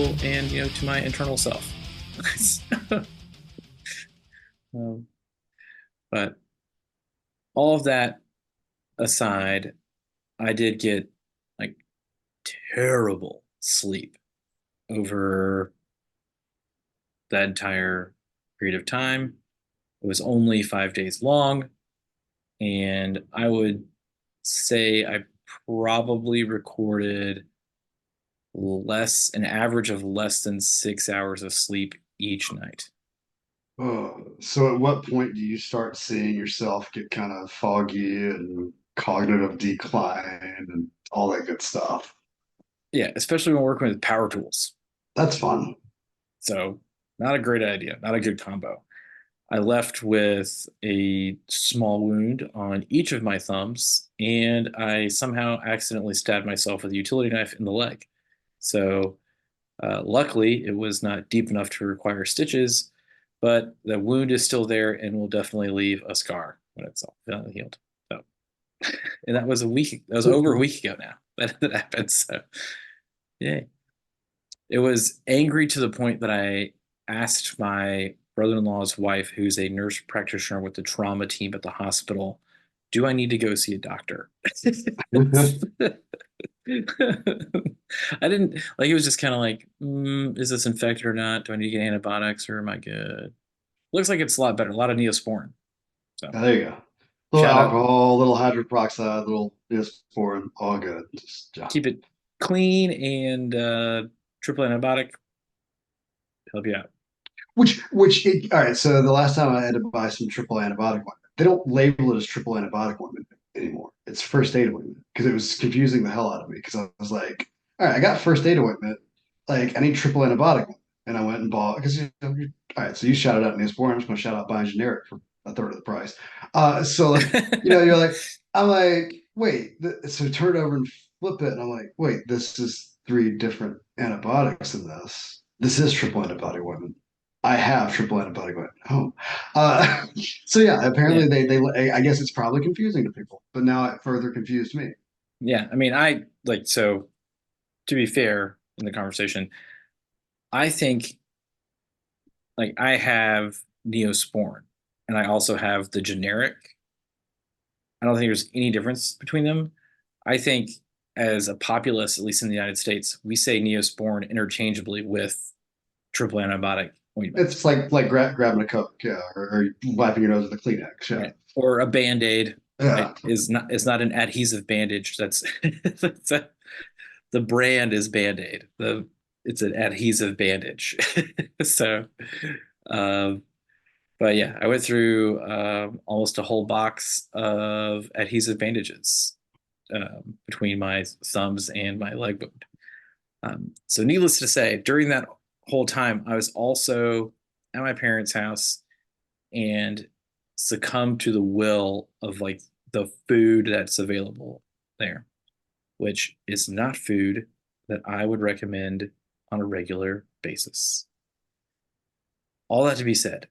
people and to my internal self. um, but all of that aside, I did get like terrible sleep over that entire period of time. It was only 5 days long, and I would say I probably recorded an average of less than 6 hours of sleep each night. So at what point do you start seeing yourself get kind of foggy and cognitive decline and all that good stuff? Yeah, especially when working with power tools. That's fun. So, not a great idea, not a good combo. I left with a small wound on each of my thumbs, and I somehow accidentally stabbed myself with a utility knife in the leg. So, luckily, it was not deep enough to require stitches, but the wound is still there and will definitely leave a scar when it's all finally healed. So, and that was a week. That was over a week ago now that happened. So, yeah, it was angry to the point that I asked my brother-in-law's wife, who's a nurse practitioner with the trauma team at the hospital, do I need to go see a doctor? I didn't like it was just kind of like, is this infected or not? Do I need to get antibiotics or am I good? Looks like it's a lot better, a lot of neosporin. So There you go. Little shout out, alcohol, little hydroperoxide, little Neosporin, all good. Just, yeah. keep it clean and triple antibiotic help you out. All right. So the last time I had to buy some triple antibiotic ointment, they don't label it as triple antibiotic ointment anymore. It's first aid ointment because it was confusing the hell out of me because I was like, all right, I got first aid ointment. Like, I need triple antibiotic ointment. And I went and bought, because, all right, so you shouted out Neosporin. I'm just going to shout out buying generic for a third of the price. So, like, you're like, I'm like, wait, so turn it over and flip it. And I'm like, wait, this is three different antibiotics in this. This is triple antibiotic ointment. I have triple antibiotic at home. Uh, so yeah, Yeah, apparently I guess it's probably confusing to people, but now it further confused me. yeah. I mean, I like so. To be fair in the conversation, I think like I have Neosporin and I also have the generic. I don't think there's any difference between them. I think as a populace, at least in the United States, we say Neosporin interchangeably with triple antibiotic ointment, It's like grabbing a Coke, yeah, or wiping your nose with a Kleenex, yeah. right? Or a Band-Aid, Yeah. right? Is not an adhesive bandage. That's the brand is Band-Aid. It's an adhesive bandage. So um, but yeah, I went through almost a whole box of adhesive bandages between my thumbs and my leg wound. So, needless to say, during that whole time, I was also at my parents' house and succumbed to the will of like the food that's available there, which is not food that I would recommend on a regular basis. All that to be said,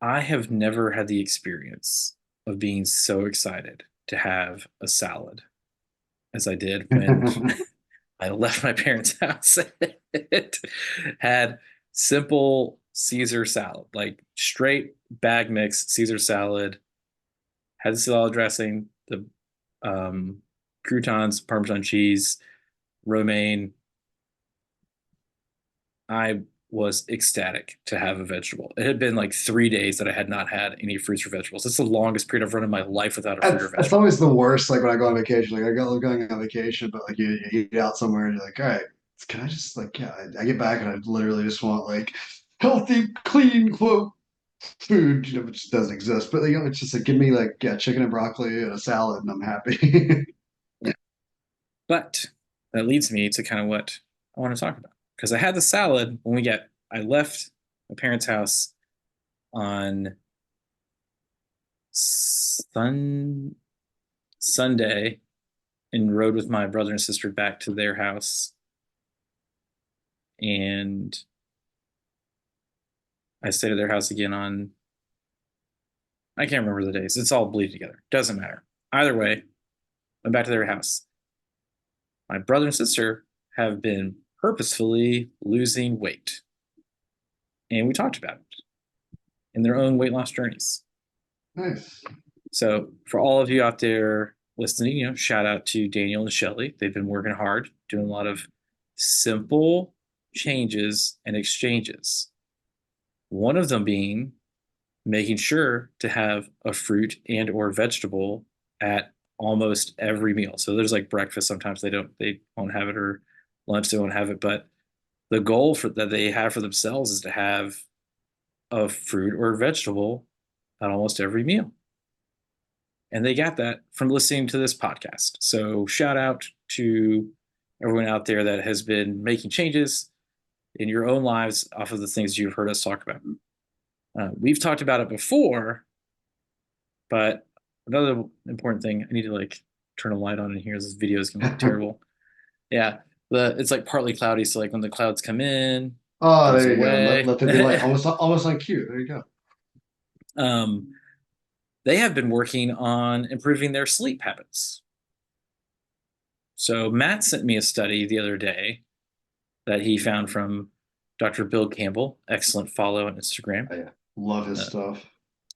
I have never had the experience of being so excited to have a salad as I did when I left my parents' house. It had simple Caesar salad, like straight bag mix Caesar salad, had the salad dressing, the croutons, Parmesan cheese, romaine. I was ecstatic to have a vegetable. It had been like 3 days that I had not had any fruits or vegetables. It's the longest period I've run in my life without a fruit or That's vegetable. always the worst. Like when I go on vacation, like I go going on vacation, but like you eat out somewhere and you're like, all right, can I just like, yeah, I get back and I literally just want like healthy, clean, quote, food, which just doesn't exist. But it's just like give me like yeah, chicken and broccoli and a salad, and I'm happy. Yeah. But that leads me to kind of what I want to talk about. Because I had the salad when I left my parents' house on Sun, Sunday and rode with my brother and sister back to their house. And I stayed at their house again on, I can't remember the days. It's all bleed together. Doesn't matter. Either way, went back to their house. My brother and sister have been purposefully losing weight. And we talked about it in their own weight loss journeys. Nice. So for all of you out there listening, shout out to Daniel and Shelly. They've been working hard, doing a lot of simple changes and exchanges. One of them being making sure to have a fruit and or vegetable at almost every meal. So there's like breakfast, sometimes they won't have it, or lunch they won't have it, but the goal that they have for themselves is to have a fruit or vegetable at almost every meal. And they got that from listening to this podcast. So shout out to everyone out there that has been making changes in your own lives off of the things you've heard us talk about. We've talked about it before, but another important thing, I need to like turn a light on in here. This video is gonna look terrible. Yeah, it's like partly cloudy, so like when the clouds come in, Oh, goes there you go. away. Let there be light. Almost on cue. There you go. um, they have been working on improving their sleep habits. So Matt sent me a study the other day that he found from Dr. Bill Campbell. Excellent follow on Instagram. Oh, yeah. Love his Uh, stuff.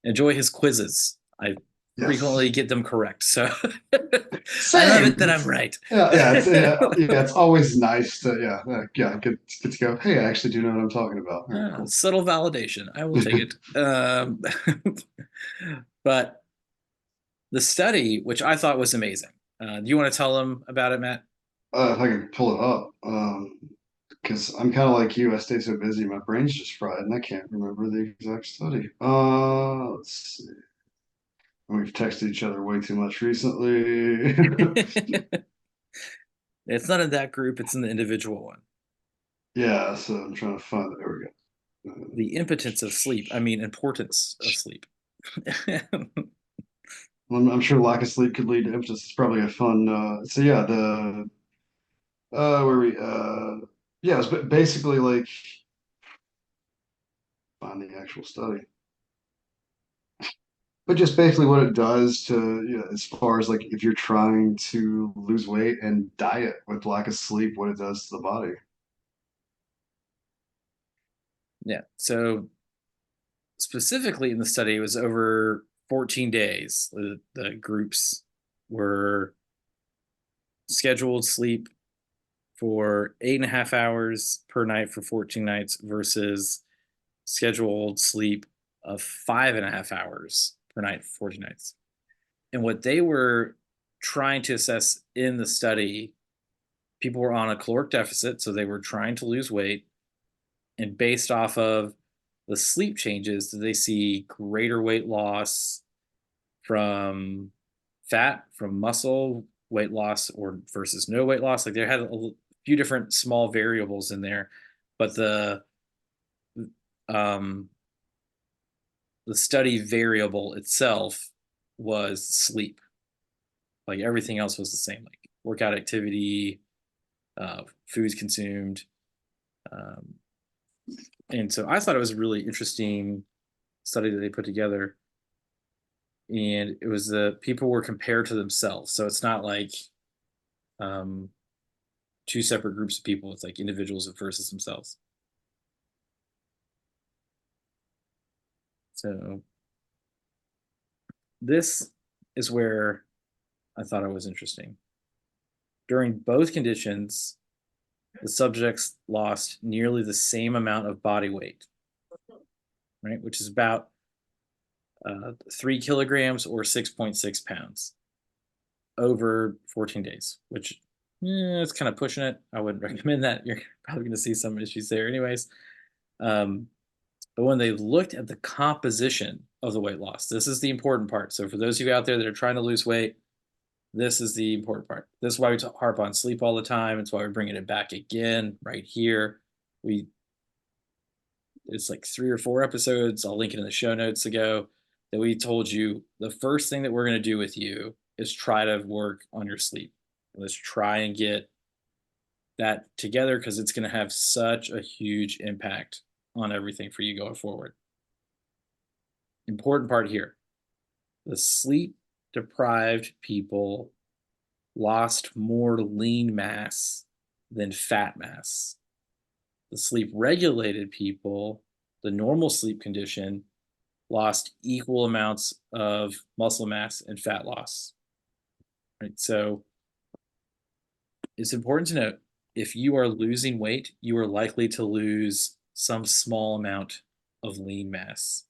enjoy his quizzes. I Yes. frequently get them correct, so I love it that Same. I'm right. It's always nice to get to go. Hey, I actually do know what I'm talking about. All right, cool. Subtle validation. I will take it. But the study, which I thought was amazing. Do you want to tell them about it, Matt? If I can pull it up, because I'm kind of like you. I stay so busy, my brain's just fried, and I can't remember the exact study. Let's see. We've texted each other way too much recently. It's not in that group, it's in the individual one. Yeah, so I'm trying to find it. There we go. The impotence of sleep. I mean, importance of sleep. I'm sure lack of sleep could lead to impotence. It's probably a fun. So yeah, the where we yeah, it's basically like find the actual study, but just basically what it does to as far as like if you're trying to lose weight and diet with lack of sleep, what it does to the body. Yeah. So specifically in the study, it was over 14 days. The groups were scheduled sleep for 8.5 hours per night for 14 nights versus scheduled sleep of 5.5 hours per night for 14 nights. And what they were trying to assess in the study, people were on a caloric deficit, so they were trying to lose weight. And based off of the sleep changes, did they see greater weight loss from fat, from muscle weight loss, or versus no weight loss? Like they had a few different small variables in there, but um, the study variable itself was sleep. Like everything else was the same, like workout activity, foods consumed. Um, and so I thought it was a really interesting study that they put together. And it was the people were compared to themselves. So it's not like um, two separate groups of people. It's like individuals versus themselves. So this is where I thought it was interesting. During both conditions, the subjects lost nearly the same amount of body weight, right? Which is about 3 kilograms or 6.6 pounds over 14 days, which it's kind of pushing it. I wouldn't recommend that. You're probably going to see some issues there, anyways. Um, but when they looked at the composition of the weight loss, this is the important part. So for those of you out there that are trying to lose weight, this is the important part. This is why we harp on sleep all the time. It's why we're bringing it back again right here. It's like 3 or 4 episodes. I'll link it in the show notes ago that we told you the first thing that we're going to do with you is try to work on your sleep. Let's try and get that together because it's going to have such a huge impact on everything for you going forward. Important part here, the sleep deprived people lost more lean mass than fat mass. The sleep regulated people, the normal sleep condition, lost equal amounts of muscle mass and fat loss. Right? So it's important to note if you are losing weight, you are likely to lose some small amount of lean mass.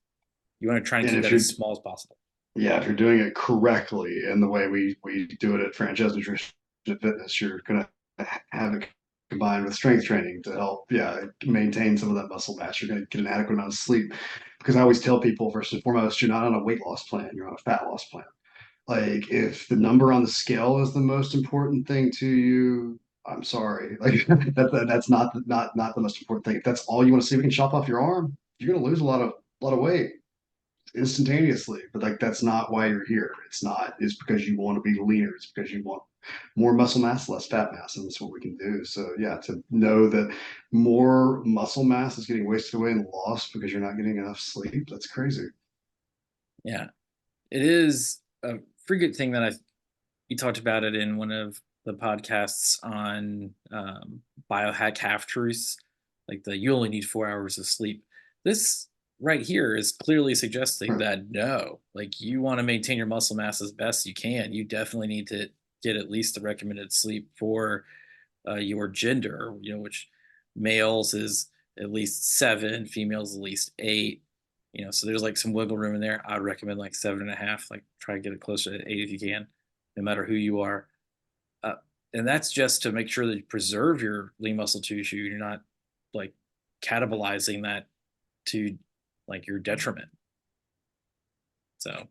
You want to try and And keep if that you're as small as possible. yeah, if you're doing it correctly in the way we do it at Franchise Nutrition and Fitness, you're gonna have it combined with strength training to help, yeah, maintain some of that muscle mass. You're gonna get an adequate amount of sleep. Because I always tell people, first and foremost, you're not on a weight loss plan, you're on a fat loss plan. Like if the number on the scale is the most important thing to you, I'm sorry. Like that's not the most important thing. If that's all you want to see, we can chop off your arm. You're gonna lose a lot of weight instantaneously. But like that's not why you're here. It's not. It's because you want to be leaner. It's because you want more muscle mass, less fat mass, and that's what we can do. So yeah, to know that more muscle mass is getting wasted away and lost because you're not getting enough sleep, that's crazy. Yeah, it is a pretty good thing that you talked about it in one of the podcasts on biohack half truths, like the you only need 4 hours of sleep. This right here is clearly suggesting Right. that no, like you want to maintain your muscle mass as best you can. You definitely need to get at least the recommended sleep for your gender, which males is at least 7, females at least 8. So there's like some wiggle room in there. I'd recommend like 7.5. Like try to get it closer to 8 if you can, no matter who you are. Uh, and that's just to make sure that you preserve your lean muscle tissue. You're not like catabolizing that to like your detriment. So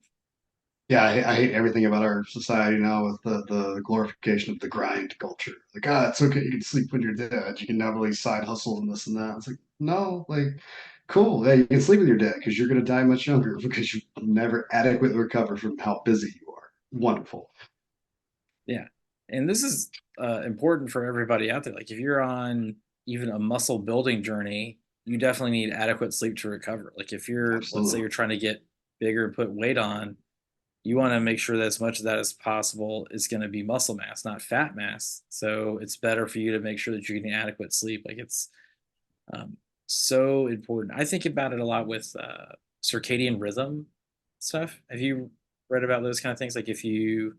Yeah, I hate everything about our society now with the glorification of the grind culture. Like, it's okay, you can sleep when you're dead. You can have all these side hustles and this and that. It's like, no, like, cool. Yeah, you can sleep when you're dead because you're gonna die much younger because you never adequately recover from how busy you are. Wonderful. yeah, and this is important for everybody out there. Like if you're on even a muscle building journey, you definitely need adequate sleep to recover. Like if let's say Absolutely. you're trying to get bigger, put weight on, you want to make sure that as much of that as possible is going to be muscle mass, not fat mass. So it's better for you to make sure that you're getting adequate sleep. Like it's um, so important. I think about it a lot with circadian rhythm stuff. Have you read about those kind of things? Like if you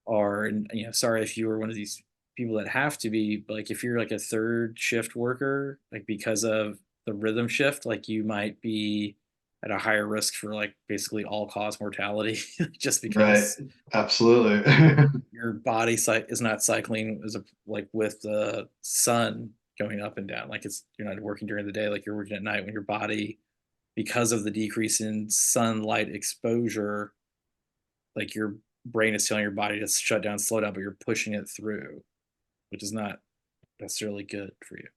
are, and sorry if you are one of these people that have to be, but like if you're like a third shift worker, like because of the rhythm shift, like you might be at a higher risk for like basically all cause mortality just Right. because Absolutely. your body is not cycling as like with the sun going up and down. Like you're not working during the day, like you're working at night when your body, because of the decrease in sunlight exposure, like your brain is telling your body to shut down, slow down, but you're pushing it through, which is not necessarily good for you.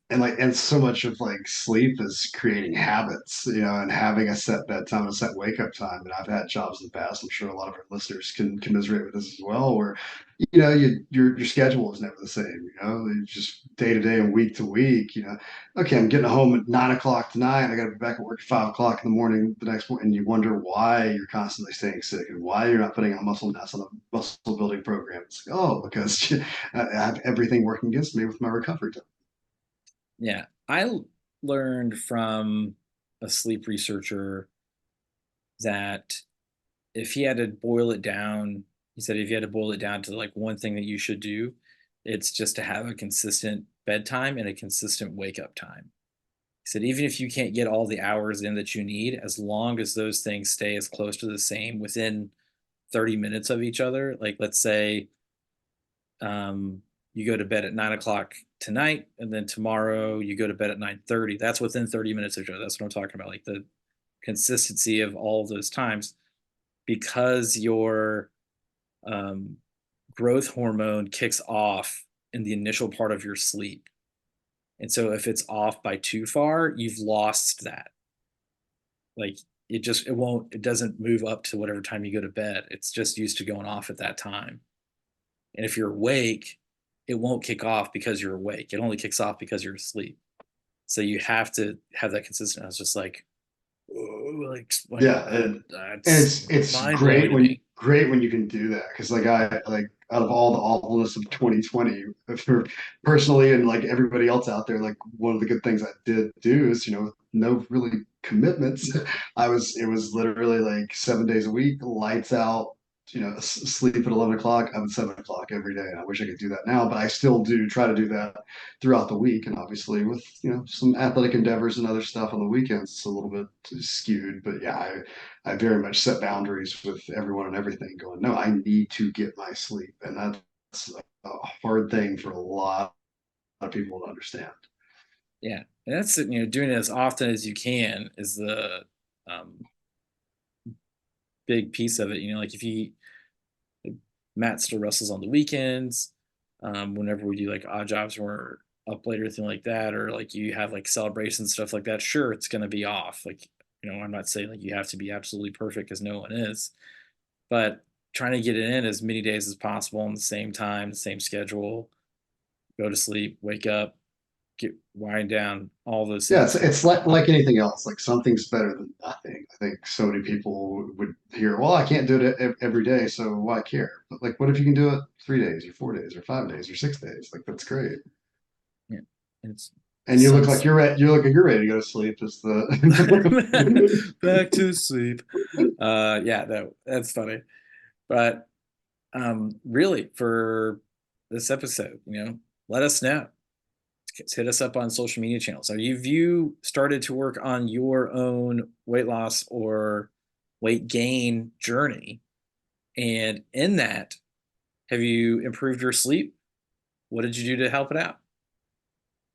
And so much of like sleep is creating habits, and having a set bedtime and a set wake up time. And I've had jobs in the past. I'm sure a lot of our listeners can commiserate with this as well, where your schedule is never the same. It's just day to day and week to week. Okay, I'm getting home at 9 o'clock tonight. I got to be back at work at 5 o'clock in the morning the next morning. And you wonder why you're constantly staying sick and why you're not putting on muscle mass on a muscle building program. It's like, oh, because I have everything working against me with my recovery time. Yeah, I learned from a sleep researcher that if he had to boil it down, he said if you had to boil it down to like one thing that you should do, it's just to have a consistent bedtime and a consistent wake up time. He said even if you can't get all the hours in that you need, as long as those things stay as close to the same within 30 minutes of each other, like let's say you go to bed at 9 o'clock tonight, and then tomorrow you go to bed at 9:30. That's within 30 minutes of each other. That's what I'm talking about. Like the consistency of all of those times, because your um, growth hormone kicks off in the initial part of your sleep. And so if it's off by too far, you've lost that. Like it doesn't move up to whatever time you go to bed. It's just used to going off at that time. And if you're awake, it won't kick off because you're awake. It only kicks off because you're asleep. So you have to have that consistent. I was just like, oh, like Yeah, and that's it's mind blowing to me. great when you can do that because like out of all the awfulness of 2020 for personally and like everybody else out there, like one of the good things I did do is, no really commitments. It was literally like 7 days a week, lights out, sleep at 11 o'clock, up at 7 o'clock every day. And I wish I could do that now, but I still do try to do that throughout the week. And obviously with, some athletic endeavors and other stuff on the weekends, it's a little bit skewed, but yeah, I very much set boundaries with everyone and everything going, no, I need to get my sleep. And that's a hard thing for a lot of people to understand. Yeah, and that's doing it as often as you can is the um, big piece of it. Like if you like, Matt still wrestles on the weekends. Whenever we do like odd jobs, when we're up late or anything like that, or like you have like celebrations stuff like that. Sure, it's gonna be off. Like I'm not saying like you have to be absolutely perfect because no one is, but trying to get it in as many days as possible on the same time, the same schedule, go to sleep, wake up, get wind down, all those Yeah, things. it's like anything else. Like something's better than nothing. I think so many people would hear, well, I can't do it every day, so why care? But like, what if you can do it 3 days or 4 days or 5 days or 6 days? Like that's great. Yeah, it's And you look like sun's you're ready. You look like you're ready to go to sleep. Is the back to sleep. Yeah, that's funny. But really, for this episode, let us know. Hit us up on social media channels. Have you started to work on your own weight loss or weight gain journey? And in that, have you improved your sleep? What did you do to help it out?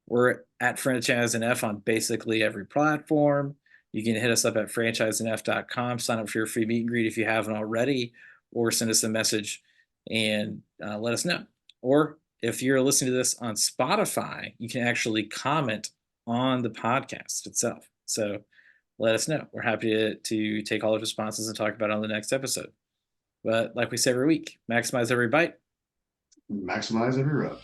We're at Franchise and F on basically every platform. You can hit us up at franchiseandf.com, sign up for your free meet and greet if you haven't already, or send us a message and let us know. Or if you're listening to this on Spotify, you can actually comment on the podcast itself. So let us know. We're happy to take all the responses and talk about it on the next episode. But like we say every week, maximize every bite. maximize every rep.